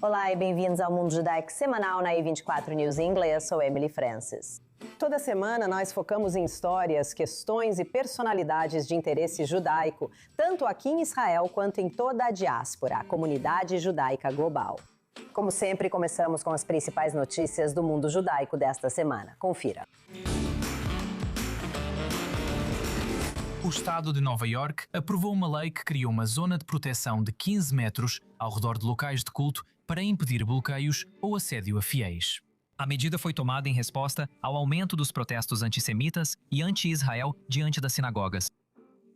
Olá e bem-vindos ao Mundo Judaico semanal na I24 News em inglês. Sou Emily Francis. Toda semana nós focamos em histórias, questões e personalidades de interesse judaico, tanto aqui em Israel quanto em toda a diáspora, a comunidade judaica global. Como sempre, começamos com as principais notícias do mundo judaico desta semana. Confira. O estado de Nova York aprovou uma lei que criou uma zona de proteção de 15 metros ao redor de locais de culto para impedir bloqueios ou assédio a fiéis. A medida foi tomada em resposta ao aumento dos protestos antissemitas e anti-Israel diante das sinagogas.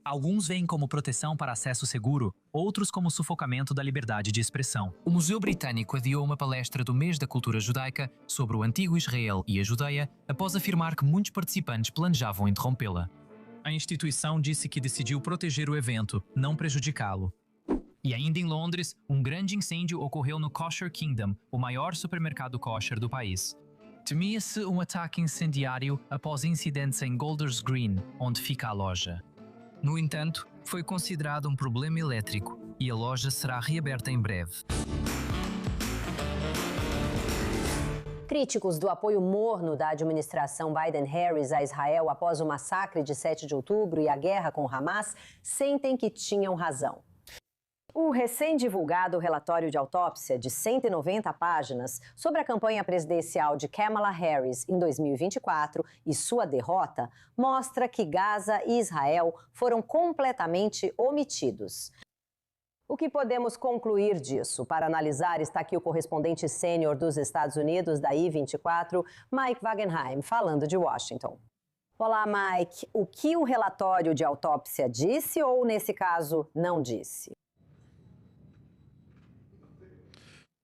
Alguns veem como proteção para acesso seguro, outros como sufocamento da liberdade de expressão. O Museu Britânico adiou uma palestra do Mês da Cultura Judaica sobre o antigo Israel e a Judeia após afirmar que muitos participantes planejavam interrompê-la. A instituição disse que decidiu proteger o evento, não prejudicá-lo. E ainda em Londres, um grande incêndio ocorreu no Kosher Kingdom, o maior supermercado kosher do país. Temia-se um ataque incendiário após incidentes em Golders Green, onde fica a loja. No entanto, foi considerado um problema elétrico e a loja será reaberta em breve. Críticos do apoio morno da administração Biden-Harris a Israel após o massacre de 7 de outubro e a guerra com Hamas sentem que tinham razão. O recém-divulgado relatório de autópsia de 190 páginas sobre a campanha presidencial de Kamala Harris em 2024 e sua derrota mostra que Gaza e Israel foram completamente omitidos. O que podemos concluir disso? Para analisar, está aqui o correspondente sênior dos Estados Unidos, da I24, Mike Wagenheim, falando de Washington. Olá, Mike. O que o relatório de autópsia disse ou, nesse caso, não disse?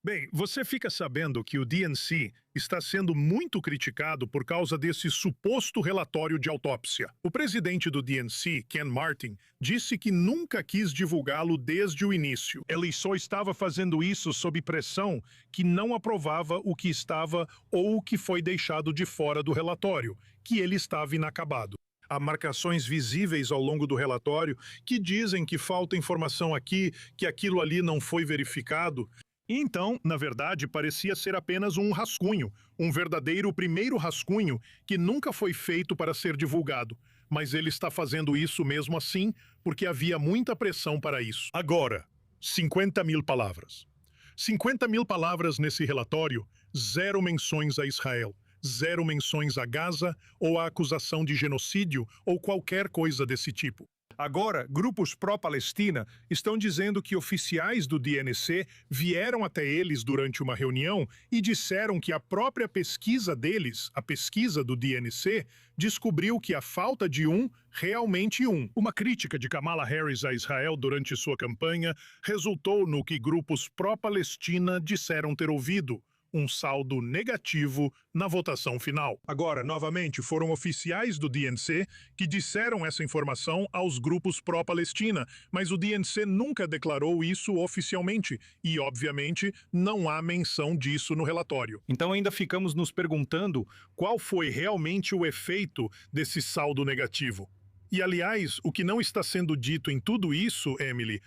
Bem, você fica sabendo que o DNC está sendo muito criticado por causa desse suposto relatório de autópsia. O presidente do DNC, Ken Martin, disse que nunca quis divulgá-lo desde o início. Ele só estava fazendo isso sob pressão que não aprovava o que estava ou o que foi deixado de fora do relatório, que ele estava inacabado. Há marcações visíveis ao longo do relatório que dizem que falta informação aqui, que aquilo ali não foi verificado. Então, na verdade, parecia ser apenas um rascunho, um verdadeiro primeiro rascunho que nunca foi feito para ser divulgado. Mas ele está fazendo isso mesmo assim, porque havia muita pressão para isso. Agora, 50 mil palavras. 50 mil palavras nesse relatório, 0 menções a Israel, 0 menções a Gaza ou a acusação de genocídio ou qualquer coisa desse tipo. Agora, grupos pró-Palestina estão dizendo que oficiais do DNC vieram até eles durante uma reunião e disseram que a própria pesquisa deles, a pesquisa do DNC, descobriu que a falta de realmente uma crítica de Kamala Harris a Israel durante sua campanha resultou no que grupos pró-Palestina disseram ter ouvido. Um saldo negativo na votação final. Agora, novamente, foram oficiais do DNC que disseram essa informação aos grupos pró-Palestina, mas o DNC nunca declarou isso oficialmente e, obviamente, não há menção disso no relatório. Então ainda ficamos nos perguntando qual foi realmente o efeito desse saldo negativo. E, aliás, o que não está sendo dito em tudo isso, Emily,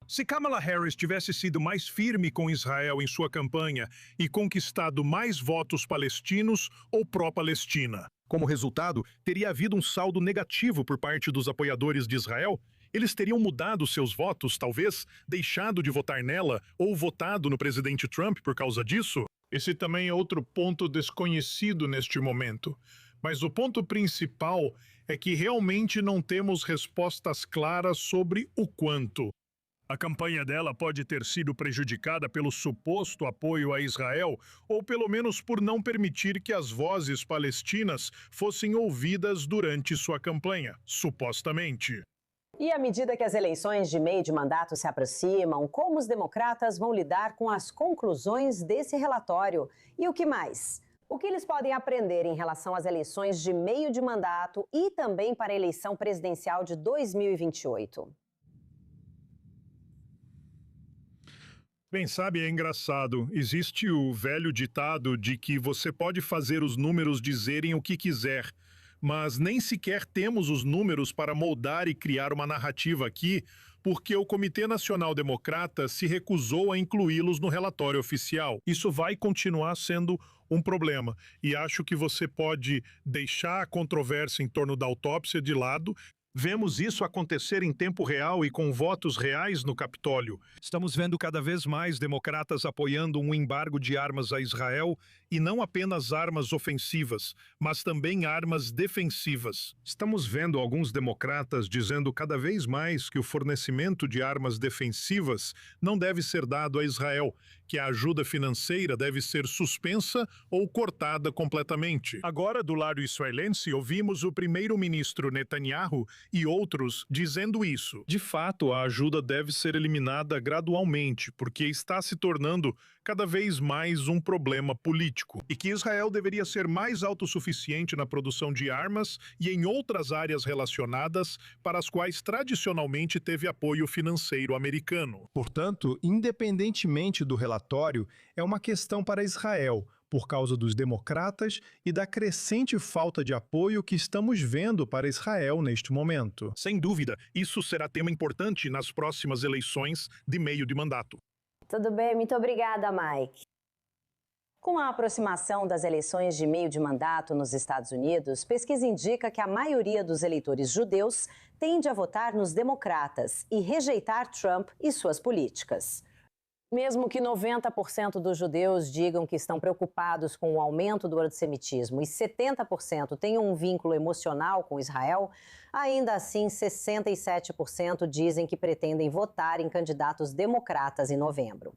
se Kamala Harris tivesse sido mais firme com Israel em sua campanha e conquistado mais votos palestinos ou pró-Palestina. Como resultado, teria havido um saldo negativo por parte dos apoiadores de Israel? Eles teriam mudado seus votos, talvez, deixado de votar nela ou votado no presidente Trump por causa disso? Esse também é outro ponto desconhecido neste momento. Mas o ponto principal é que realmente não temos respostas claras sobre o quanto. A campanha dela pode ter sido prejudicada pelo suposto apoio a Israel, ou pelo menos por não permitir que as vozes palestinas fossem ouvidas durante sua campanha, supostamente. E à medida que as eleições de meio de mandato se aproximam, como os democratas vão lidar com as conclusões desse relatório? E o que mais? O que eles podem aprender em relação às eleições de meio de mandato e também para a eleição presidencial de 2028? Bem, sabe, é engraçado. Existe o velho ditado de que você pode fazer os números dizerem o que quiser, mas nem sequer temos os números para moldar e criar uma narrativa aqui, porque o Comitê Nacional Democrata se recusou a incluí-los no relatório oficial. Isso vai continuar sendo um problema. E acho que você pode deixar a controvérsia em torno da autópsia de lado. Vemos isso acontecer em tempo real e com votos reais no Capitólio. Estamos vendo cada vez mais democratas apoiando um embargo de armas a Israel, e não apenas armas ofensivas, mas também armas defensivas. Estamos vendo alguns democratas dizendo cada vez mais que o fornecimento de armas defensivas não deve ser dado a Israel, que a ajuda financeira deve ser suspensa ou cortada completamente. Agora, do lado israelense, ouvimos o primeiro-ministro Netanyahu e outros dizendo isso. De fato, a ajuda deve ser eliminada gradualmente, porque está se tornando cada vez mais um problema político, e que Israel deveria ser mais autossuficiente na produção de armas e em outras áreas relacionadas para as quais tradicionalmente teve apoio financeiro americano. Portanto, independentemente do relatório, é uma questão para Israel, por causa dos democratas e da crescente falta de apoio que estamos vendo para Israel neste momento. Sem dúvida, isso será tema importante nas próximas eleições de meio de mandato. Tudo bem, muito obrigada, Mike. Com a aproximação das eleições de meio de mandato nos Estados Unidos, pesquisa indica que a maioria dos eleitores judeus tende a votar nos democratas e rejeitar Trump e suas políticas. Mesmo que 90% dos judeus digam que estão preocupados com o aumento do antissemitismo e 70% tenham um vínculo emocional com Israel, ainda assim 67% dizem que pretendem votar em candidatos democratas em novembro.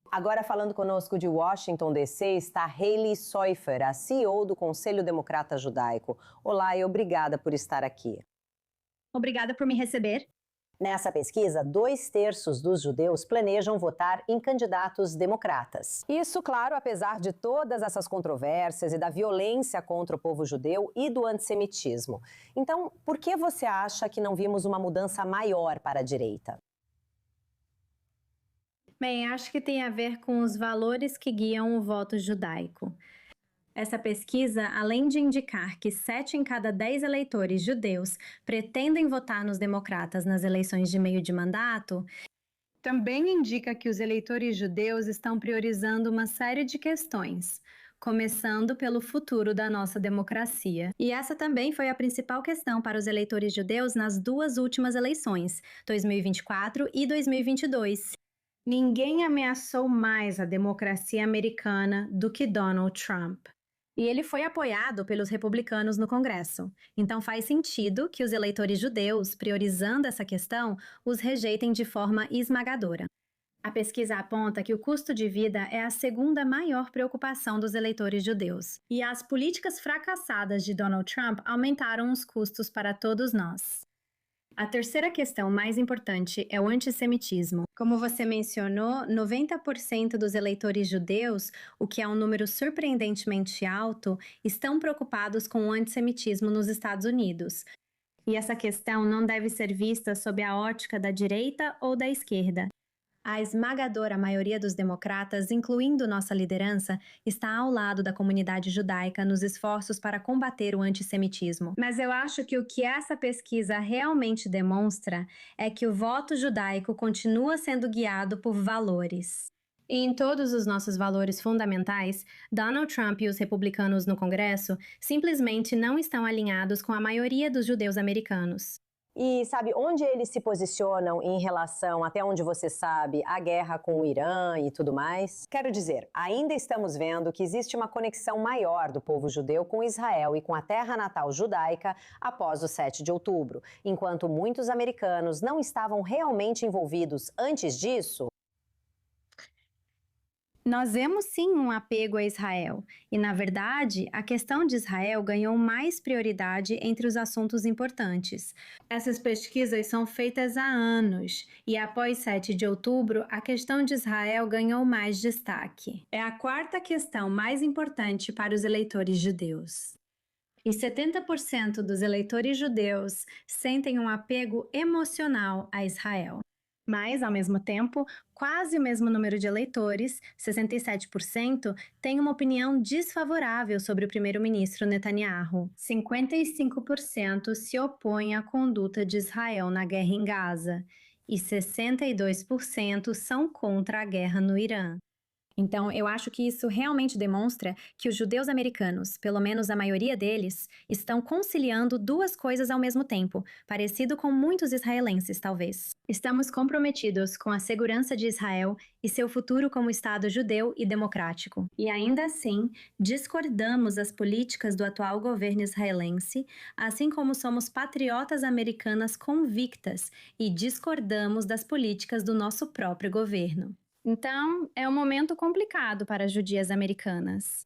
Agora, falando conosco de Washington, D.C., está Hailey Soifer, a CEO do Conselho Democrata Judaico. Olá e obrigada por estar aqui. Obrigada por me receber. Nessa pesquisa, 2/3 dos judeus planejam votar em candidatos democratas. Isso, claro, apesar de todas essas controvérsias e da violência contra o povo judeu e do antissemitismo. Então, por que você acha que não vimos uma mudança maior para a direita? Bem, acho que tem a ver com os valores que guiam o voto judaico. Essa pesquisa, além de indicar que 7 em cada 10 eleitores judeus pretendem votar nos democratas nas eleições de meio de mandato, também indica que os eleitores judeus estão priorizando uma série de questões, começando pelo futuro da nossa democracia. E essa também foi a principal questão para os eleitores judeus nas 2 últimas eleições, 2024 e 2022. Ninguém ameaçou mais a democracia americana do que Donald Trump. E ele foi apoiado pelos republicanos no Congresso. Então faz sentido que os eleitores judeus, priorizando essa questão, os rejeitem de forma esmagadora. A pesquisa aponta que o custo de vida é a segunda maior preocupação dos eleitores judeus. E as políticas fracassadas de Donald Trump aumentaram os custos para todos nós. A terceira questão mais importante é o antissemitismo. Como você mencionou, 90% dos eleitores judeus, o que é um número surpreendentemente alto, estão preocupados com o antissemitismo nos Estados Unidos. E essa questão não deve ser vista sob a ótica da direita ou da esquerda. A esmagadora maioria dos democratas, incluindo nossa liderança, está ao lado da comunidade judaica nos esforços para combater o antissemitismo. Mas eu acho que o que essa pesquisa realmente demonstra é que o voto judaico continua sendo guiado por valores. E em todos os nossos valores fundamentais, Donald Trump e os republicanos no Congresso simplesmente não estão alinhados com a maioria dos judeus americanos. E sabe onde eles se posicionam em relação, até onde você sabe, à guerra com o Irã e tudo mais? Quero dizer, ainda estamos vendo que existe uma conexão maior do povo judeu com Israel e com a terra natal judaica após o 7 de outubro, enquanto muitos americanos não estavam realmente envolvidos antes disso. Nós vemos sim um apego a Israel, e na verdade, a questão de Israel ganhou mais prioridade entre os assuntos importantes. Essas pesquisas são feitas há anos, e após 7 de outubro, a questão de Israel ganhou mais destaque. É a quarta questão mais importante para os eleitores judeus. E 70% dos eleitores judeus sentem um apego emocional a Israel. Mas, ao mesmo tempo, quase o mesmo número de eleitores, 67%, têm uma opinião desfavorável sobre o primeiro-ministro Netanyahu. 55% se opõem à conduta de Israel na guerra em Gaza. e 62% são contra a guerra no Irã. Então, eu acho que isso realmente demonstra que os judeus americanos, pelo menos a maioria deles, estão conciliando duas coisas ao mesmo tempo, parecido com muitos israelenses, talvez. Estamos comprometidos com a segurança de Israel e seu futuro como Estado judeu e democrático. E ainda assim, discordamos das políticas do atual governo israelense, assim como somos patriotas americanas convictas e discordamos das políticas do nosso próprio governo. Então, é um momento complicado para as judias americanas.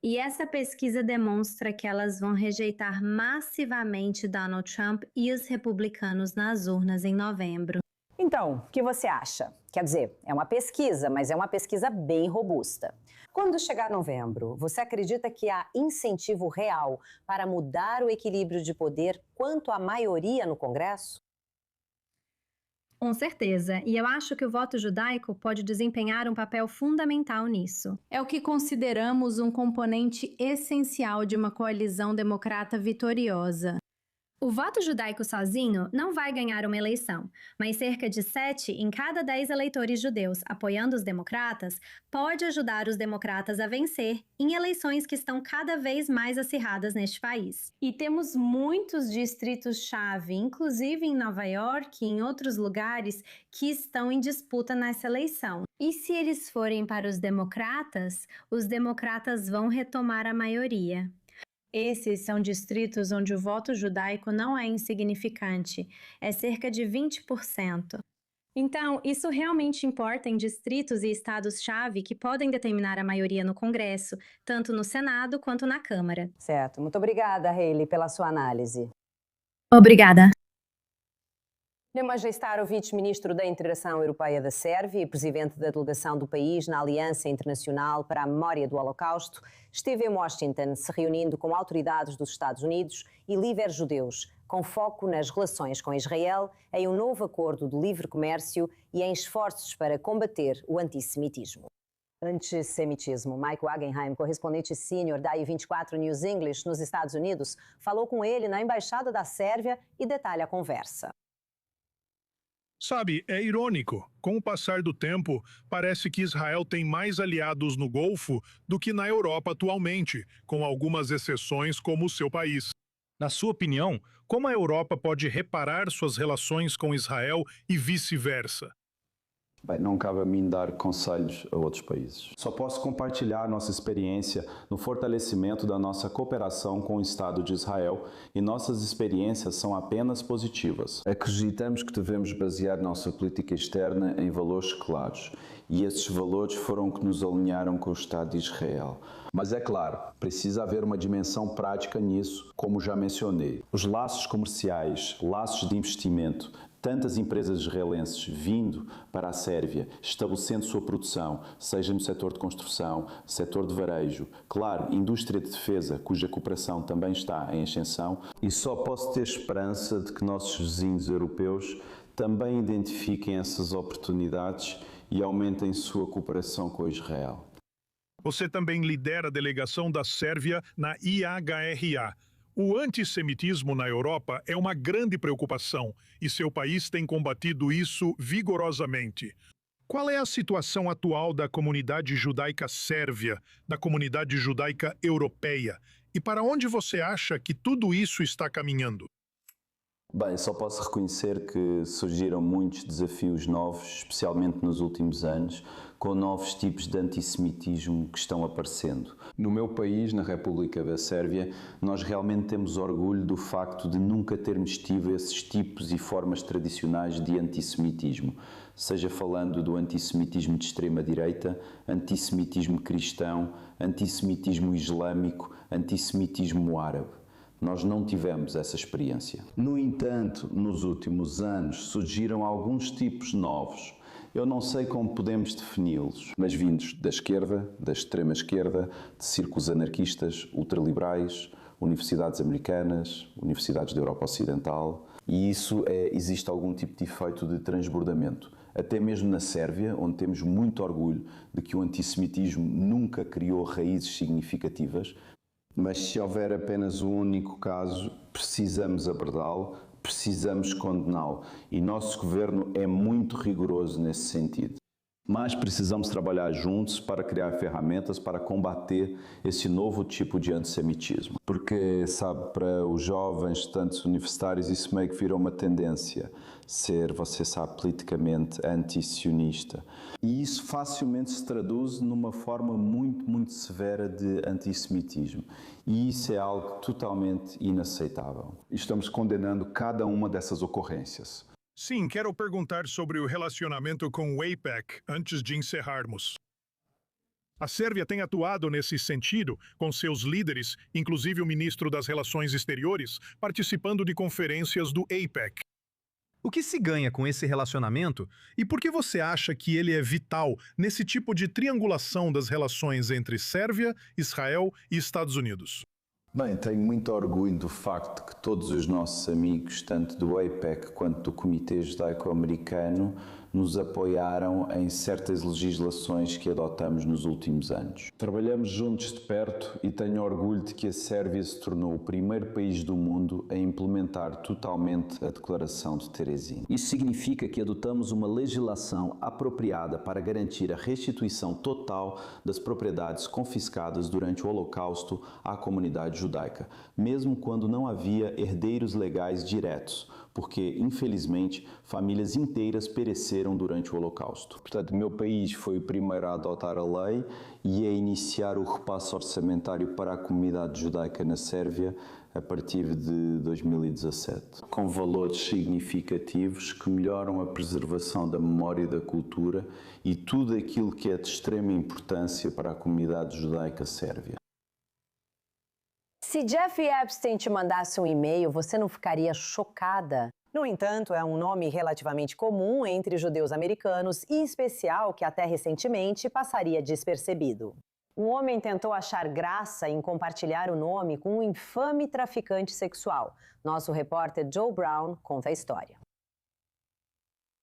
E essa pesquisa demonstra que elas vão rejeitar massivamente Donald Trump e os republicanos nas urnas em novembro. Então, o que você acha? Quer dizer, é uma pesquisa, mas é uma pesquisa bem robusta. Quando chegar novembro, você acredita que há incentivo real para mudar o equilíbrio de poder quanto à maioria no Congresso? Com certeza, e eu acho que o voto judaico pode desempenhar um papel fundamental nisso. É o que consideramos um componente essencial de uma coalizão democrata vitoriosa. O voto judaico sozinho não vai ganhar uma eleição, mas cerca de 7 em cada 10 eleitores judeus apoiando os democratas pode ajudar os democratas a vencer em eleições que estão cada vez mais acirradas neste país. E temos muitos distritos-chave, inclusive em Nova York e em outros lugares, que estão em disputa nessa eleição. E se eles forem para os democratas vão retomar a maioria. Esses são distritos onde o voto judaico não é insignificante, é cerca de 20%. Então, isso realmente importa em distritos e estados-chave que podem determinar a maioria no Congresso, tanto no Senado quanto na Câmara. Certo. Muito obrigada, Hailey, pela sua análise. Obrigada. Nemanja Starović, ministro da Integração Europeia da Sérvia e presidente da delegação do país na Aliança Internacional para a Memória do Holocausto, esteve em Washington se reunindo com autoridades dos Estados Unidos e líderes judeus, com foco nas relações com Israel, em um novo acordo de livre comércio e em esforços para combater o antissemitismo. Antissemitismo. Mike Wagenheim, correspondente sênior da I24 News English nos Estados Unidos, falou com ele na Embaixada da Sérvia e detalha a conversa. Sabe, é irônico. Com o passar do tempo, parece que Israel tem mais aliados no Golfo do que na Europa atualmente, com algumas exceções como o seu país. Na sua opinião, como a Europa pode reparar suas relações com Israel e vice-versa? Bem, não cabe a mim dar conselhos a outros países. Só posso compartilhar nossa experiência no fortalecimento da nossa cooperação com o Estado de Israel e nossas experiências são apenas positivas. Acreditamos que devemos basear nossa política externa em valores claros e esses valores foram que nos alinharam com o Estado de Israel. Mas é claro, precisa haver uma dimensão prática nisso, como já mencionei. Os laços comerciais, laços de investimento, tantas empresas israelenses vindo para a Sérvia, estabelecendo sua produção, seja no setor de construção, setor de varejo, claro, indústria de defesa, cuja cooperação também está em ascensão, e só posso ter esperança de que nossos vizinhos europeus também identifiquem essas oportunidades e aumentem sua cooperação com Israel. Você também lidera a delegação da Sérvia na IHRA. O antissemitismo na Europa é uma grande preocupação e seu país tem combatido isso vigorosamente. Qual é a situação atual da comunidade judaica sérvia, da comunidade judaica europeia? E para onde você acha que tudo isso está caminhando? Bem, só posso reconhecer que surgiram muitos desafios novos, especialmente nos últimos anos, com novos tipos de antissemitismo que estão aparecendo. No meu país, na República da Sérvia, nós realmente temos orgulho do facto de nunca termos tido esses tipos e formas tradicionais de antissemitismo, seja falando do antissemitismo de extrema-direita, antissemitismo cristão, antissemitismo islâmico, antissemitismo árabe. Nós não tivemos essa experiência. No entanto, nos últimos anos surgiram alguns tipos novos. Eu não sei como podemos defini-los, mas vindos da esquerda, da extrema-esquerda, de círculos anarquistas, ultraliberais, universidades americanas, universidades da Europa Ocidental. E isso existe algum tipo de efeito de transbordamento. Até mesmo na Sérvia, onde temos muito orgulho de que o antissemitismo nunca criou raízes significativas, mas se houver apenas um único caso, precisamos abordá-lo, Precisamos condená-lo e nosso governo é muito rigoroso nesse sentido. Mas precisamos trabalhar juntos para criar ferramentas para combater esse novo tipo de antissemitismo. Porque, sabe, para os jovens, estudantes universitários, isso meio que virou uma tendência. Ser, você sabe, politicamente anti-sionista. E isso facilmente se traduz numa forma muito severa de antissemitismo. E isso é algo totalmente inaceitável. Estamos condenando cada uma dessas ocorrências. Sim, quero perguntar sobre o relacionamento com o AIPAC antes de encerrarmos. A Sérvia tem atuado nesse sentido, com seus líderes, inclusive o ministro das Relações Exteriores, participando de conferências do AIPAC. O que se ganha com esse relacionamento e por que você acha que ele é vital nesse tipo de triangulação das relações entre Sérvia, Israel e Estados Unidos? Bem, tenho muito orgulho do facto que todos os nossos amigos, tanto do AIPAC quanto do Comitê Judaico-Americano, nos apoiaram em certas legislações que adotamos nos últimos anos. Trabalhamos juntos de perto e tenho orgulho de que a Sérvia se tornou o primeiro país do mundo a implementar totalmente a Declaração de Terezin. Isso significa que adotamos uma legislação apropriada para garantir a restituição total das propriedades confiscadas durante o Holocausto à comunidade judaica, mesmo quando não havia herdeiros legais diretos, porque, infelizmente, famílias inteiras pereceram durante o Holocausto. Portanto, o meu país foi o primeiro a adotar a lei e a iniciar o repasse orçamentário para a comunidade judaica na Sérvia a partir de 2017, com valores significativos que melhoram a preservação da memória e da cultura e tudo aquilo que é de extrema importância para a comunidade judaica sérvia. Se Jeffrey Epstein te mandasse um e-mail, você não ficaria chocada? No entanto, é um nome relativamente comum entre judeus americanos e, em especial, que até recentemente passaria despercebido. Um homem tentou achar graça em compartilhar o nome com um infame traficante sexual. Nosso repórter Joe Brown conta a história.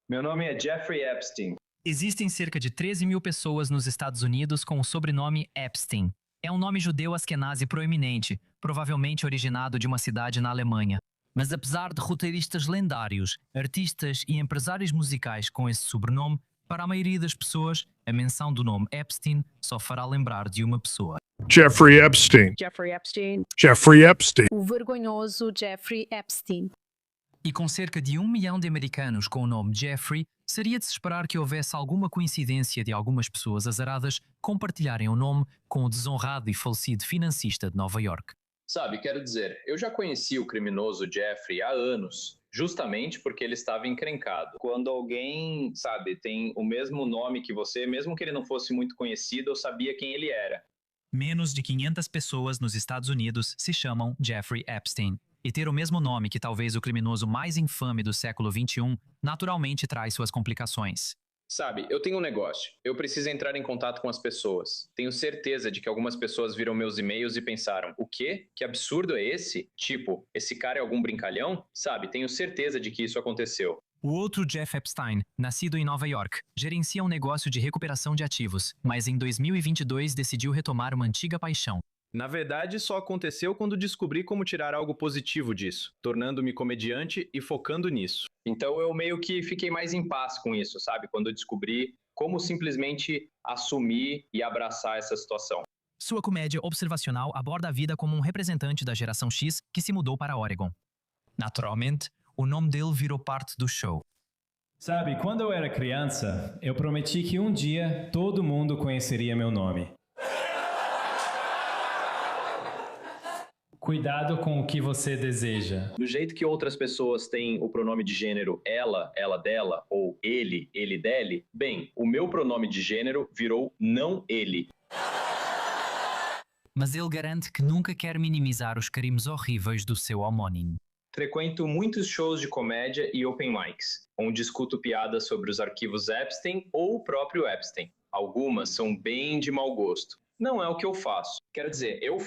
Meu nome é Jeffrey Epstein. Existem cerca de 13 mil pessoas nos Estados Unidos com o sobrenome Epstein. É um nome judeu askenazi proeminente, provavelmente originado de uma cidade na Alemanha. Mas apesar de roteiristas lendários, artistas e empresários musicais com esse sobrenome, para a maioria das pessoas, a menção do nome Epstein só fará lembrar de uma pessoa. Jeffrey Epstein. Jeffrey Epstein. Jeffrey Epstein. O vergonhoso Jeffrey Epstein. E com cerca de 1 milhão de americanos com o nome Jeffrey, seria de se esperar que houvesse alguma coincidência de algumas pessoas azaradas compartilharem o nome com o desonrado e falecido financista de Nova York. Sabe, quero dizer, eu já conheci o criminoso Jeffrey há anos, justamente porque ele estava encrencado. Quando alguém, sabe, tem o mesmo nome que você, mesmo que ele não fosse muito conhecido, eu sabia quem ele era. Menos de 500 pessoas nos Estados Unidos se chamam Jeffrey Epstein. E ter o mesmo nome que talvez o criminoso mais infame do século XXI, naturalmente traz suas complicações. Sabe, eu tenho um negócio. Eu preciso entrar em contato com as pessoas. Tenho certeza de que algumas pessoas viram meus e-mails e pensaram, o quê? Que absurdo é esse? Tipo, esse cara é algum brincalhão? Sabe, tenho certeza de que isso aconteceu. O outro Jeff Epstein, nascido em Nova York, gerencia um negócio de recuperação de ativos, mas em 2022 decidiu retomar uma antiga paixão. Na verdade, só aconteceu quando descobri como tirar algo positivo disso, tornando-me comediante e focando nisso. Então eu meio que fiquei mais em paz com isso, sabe? Quando eu descobri como simplesmente assumir e abraçar essa situação. Sua comédia observacional aborda a vida como um representante da geração X que se mudou para Oregon. Naturalmente, o nome dele virou parte do show. Sabe, quando eu era criança, eu prometi que um dia todo mundo conheceria meu nome. Cuidado com o que você deseja. Do jeito que outras pessoas têm o pronome de gênero ela, ela dela, ou ele dele, bem, o meu pronome de gênero virou não ele. Mas ele garante que nunca quer minimizar os crimes horríveis do seu homónimo. Frequento muitos shows de comédia e open mics, onde discuto piadas sobre os arquivos Epstein ou o próprio Epstein. Algumas são bem de mau gosto. Não é o que eu faço. Quero dizer, eu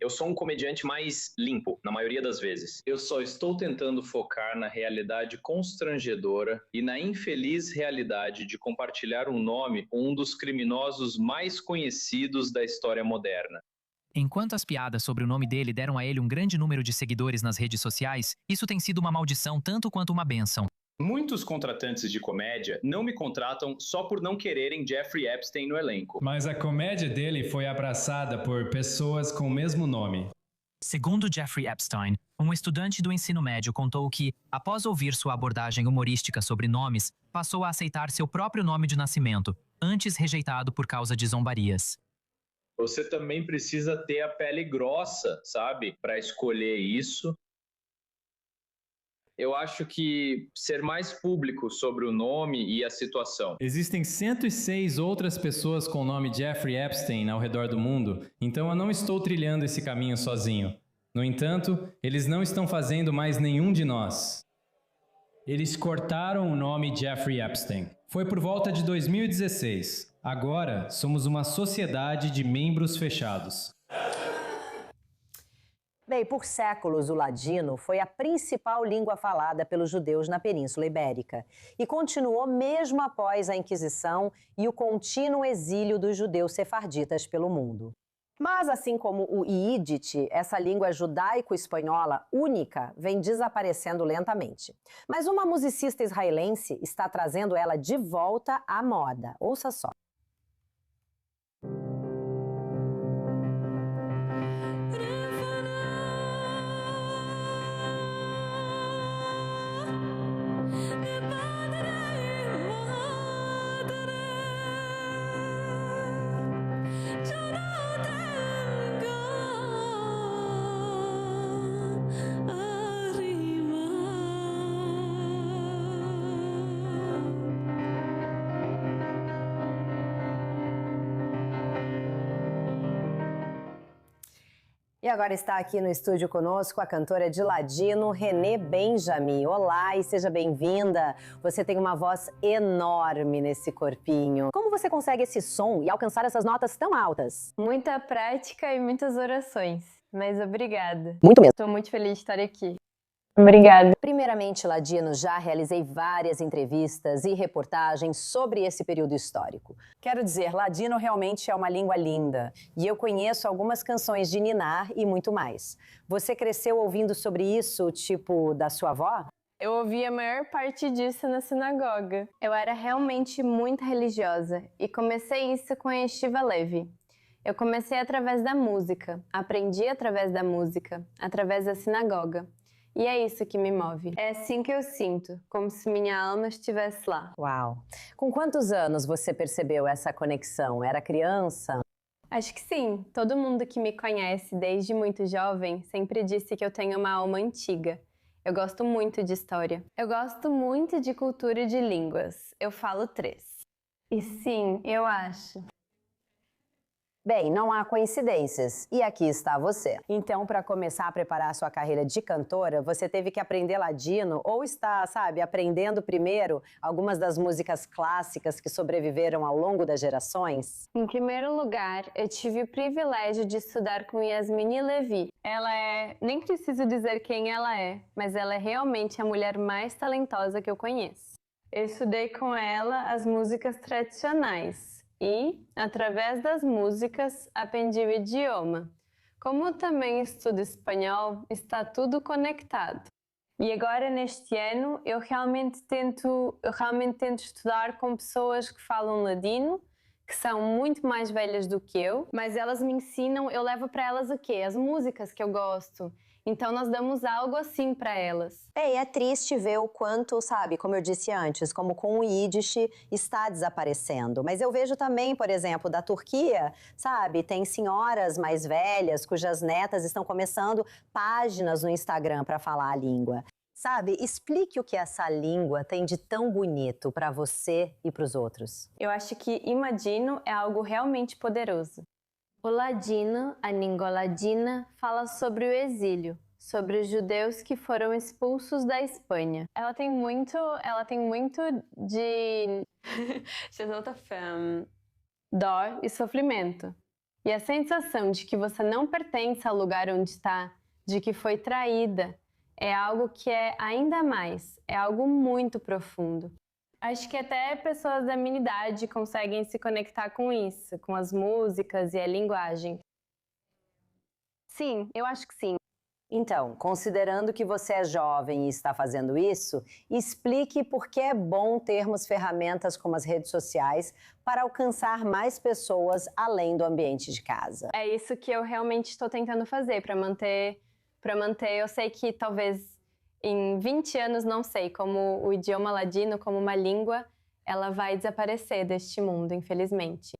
sou um comediante mais limpo, na maioria das vezes. Eu só estou tentando focar na realidade constrangedora e na infeliz realidade de compartilhar um nome com um dos criminosos mais conhecidos da história moderna. Enquanto as piadas sobre o nome dele deram a ele um grande número de seguidores nas redes sociais, isso tem sido uma maldição tanto quanto uma bênção. Muitos contratantes de comédia não me contratam só por não quererem Jeffrey Epstein no elenco. Mas a comédia dele foi abraçada por pessoas com o mesmo nome. Segundo Jeffrey Epstein, um estudante do ensino médio contou que, após ouvir sua abordagem humorística sobre nomes, passou a aceitar seu próprio nome de nascimento, antes rejeitado por causa de zombarias. Você também precisa ter a pele grossa, sabe? Para escolher isso. Eu acho que ser mais público sobre o nome e a situação. Existem 106 outras pessoas com o nome Jeffrey Epstein ao redor do mundo, então eu não estou trilhando esse caminho sozinho. No entanto, eles não estão fazendo mais nenhum de nós. Eles cortaram o nome Jeffrey Epstein. Foi por volta de 2016. Agora, somos uma sociedade de membros fechados. Bem, por séculos, o ladino foi a principal língua falada pelos judeus na Península Ibérica e continuou mesmo após a Inquisição e o contínuo exílio dos judeus sefarditas pelo mundo. Mas, assim como o Yiddish, essa língua judaico-espanhola única vem desaparecendo lentamente. Mas uma musicista israelense está trazendo ela de volta à moda. Ouça só. E agora está aqui no estúdio conosco a cantora de ladino, Renê Benjamin. Olá e seja bem-vinda. Você tem uma voz enorme nesse corpinho. Como você consegue esse som e alcançar essas notas tão altas? Muita prática e muitas orações. Mas obrigada. Muito mesmo. Estou muito feliz de estar aqui. Obrigada. Primeiramente, Ladino, já realizei várias entrevistas e reportagens sobre esse período histórico. Quero dizer, Ladino realmente é uma língua linda. E eu conheço algumas canções de ninar e muito mais. Você cresceu ouvindo sobre isso, tipo, da sua avó? Eu ouvi a maior parte disso na sinagoga. Eu era realmente muito religiosa e comecei isso com a Yeshiva Levi. Eu comecei através da música, aprendi através da música, através da sinagoga. E é isso que me move. É assim que eu sinto, como se minha alma estivesse lá. Uau! Com quantos anos você percebeu essa conexão? Era criança? Acho que sim. Todo mundo que me conhece desde muito jovem sempre disse que eu tenho uma alma antiga. Eu gosto muito de história. Eu gosto muito de cultura e de línguas. Eu falo 3. E sim, eu acho. Bem, não há coincidências. E aqui está você. Então, para começar a preparar a sua carreira de cantora, você teve que aprender ladino ou está, sabe, aprendendo primeiro algumas das músicas clássicas que sobreviveram ao longo das gerações? Em primeiro lugar, eu tive o privilégio de estudar com Yasmini Levi. Nem preciso dizer quem ela é, mas ela é realmente a mulher mais talentosa que eu conheço. Eu estudei com ela as músicas tradicionais. E, através das músicas, aprendi o idioma. Como também estudo espanhol, está tudo conectado. E agora, neste ano, eu realmente tento estudar com pessoas que falam ladino, que são muito mais velhas do que eu, mas elas me ensinam, eu levo para elas o quê? As músicas que eu gosto. Então, nós damos algo assim para elas. É triste ver o quanto, sabe, como eu disse antes, como com o Yiddish está desaparecendo. Mas eu vejo também, por exemplo, da Turquia, sabe, tem senhoras mais velhas cujas netas estão começando páginas no Instagram para falar a língua. Sabe, explique o que essa língua tem de tão bonito para você e para os outros. Eu acho que Imagino é algo realmente poderoso. O ladino, a língua ladina, fala sobre o exílio, sobre os judeus que foram expulsos da Espanha. Ela tem muito de dor e sofrimento. E a sensação de que você não pertence ao lugar onde está, de que foi traída, é algo que é ainda mais, é algo muito profundo. Acho que até pessoas da minha idade conseguem se conectar com isso, com as músicas e a linguagem. Sim, eu acho que sim. Então, considerando que você é jovem e está fazendo isso, explique por que é bom termos ferramentas como as redes sociais para alcançar mais pessoas além do ambiente de casa. É isso que eu realmente estou tentando fazer para manter. Eu sei que talvez em 20 anos, não sei, como o idioma ladino, como uma língua, ela vai desaparecer deste mundo, infelizmente.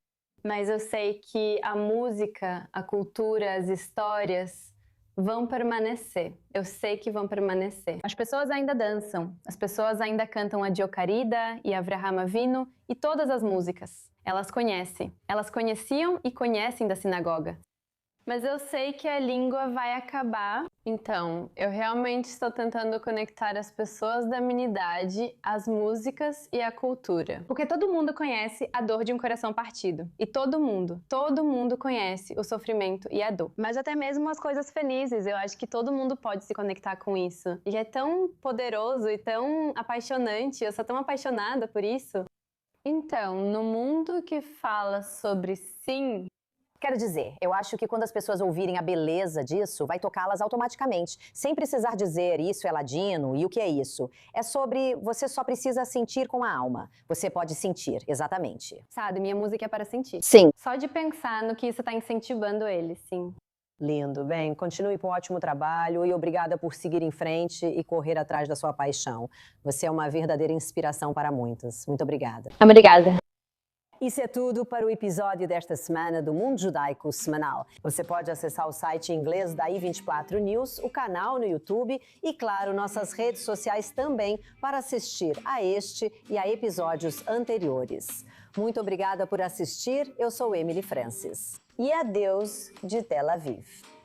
Mas eu sei que a música, a cultura, as histórias vão permanecer. Eu sei que vão permanecer. As pessoas ainda dançam, as pessoas ainda cantam a Dio Carida e Avraham Avinu e todas as músicas. Elas conhecem. Elas conheciam e conhecem da sinagoga. Mas eu sei que a língua vai acabar. Então, eu realmente estou tentando conectar as pessoas da minha idade às músicas e à cultura. Porque todo mundo conhece a dor de um coração partido. E todo mundo conhece o sofrimento e a dor. Mas até mesmo as coisas felizes, eu acho que todo mundo pode se conectar com isso. E é tão poderoso e tão apaixonante, eu sou tão apaixonada por isso. Então, no mundo que fala sobre sim, quero dizer, eu acho que quando as pessoas ouvirem a beleza disso, vai tocá-las automaticamente, sem precisar dizer isso é ladino e o que é isso. É sobre você só precisa sentir com a alma. Você pode sentir, exatamente. Sabe, minha música é para sentir. Sim. Só de pensar no que isso está incentivando eles, sim. Lindo. Bem, continue com um ótimo trabalho e obrigada por seguir em frente e correr atrás da sua paixão. Você é uma verdadeira inspiração para muitos. Muito obrigada. Obrigada. Isso é tudo para o episódio desta semana do Mundo Judaico Semanal. Você pode acessar o site em inglês da i24 News, o canal no YouTube e, claro, nossas redes sociais também para assistir a este e a episódios anteriores. Muito obrigada por assistir. Eu sou Emily Francis. E adeus de Tel Aviv.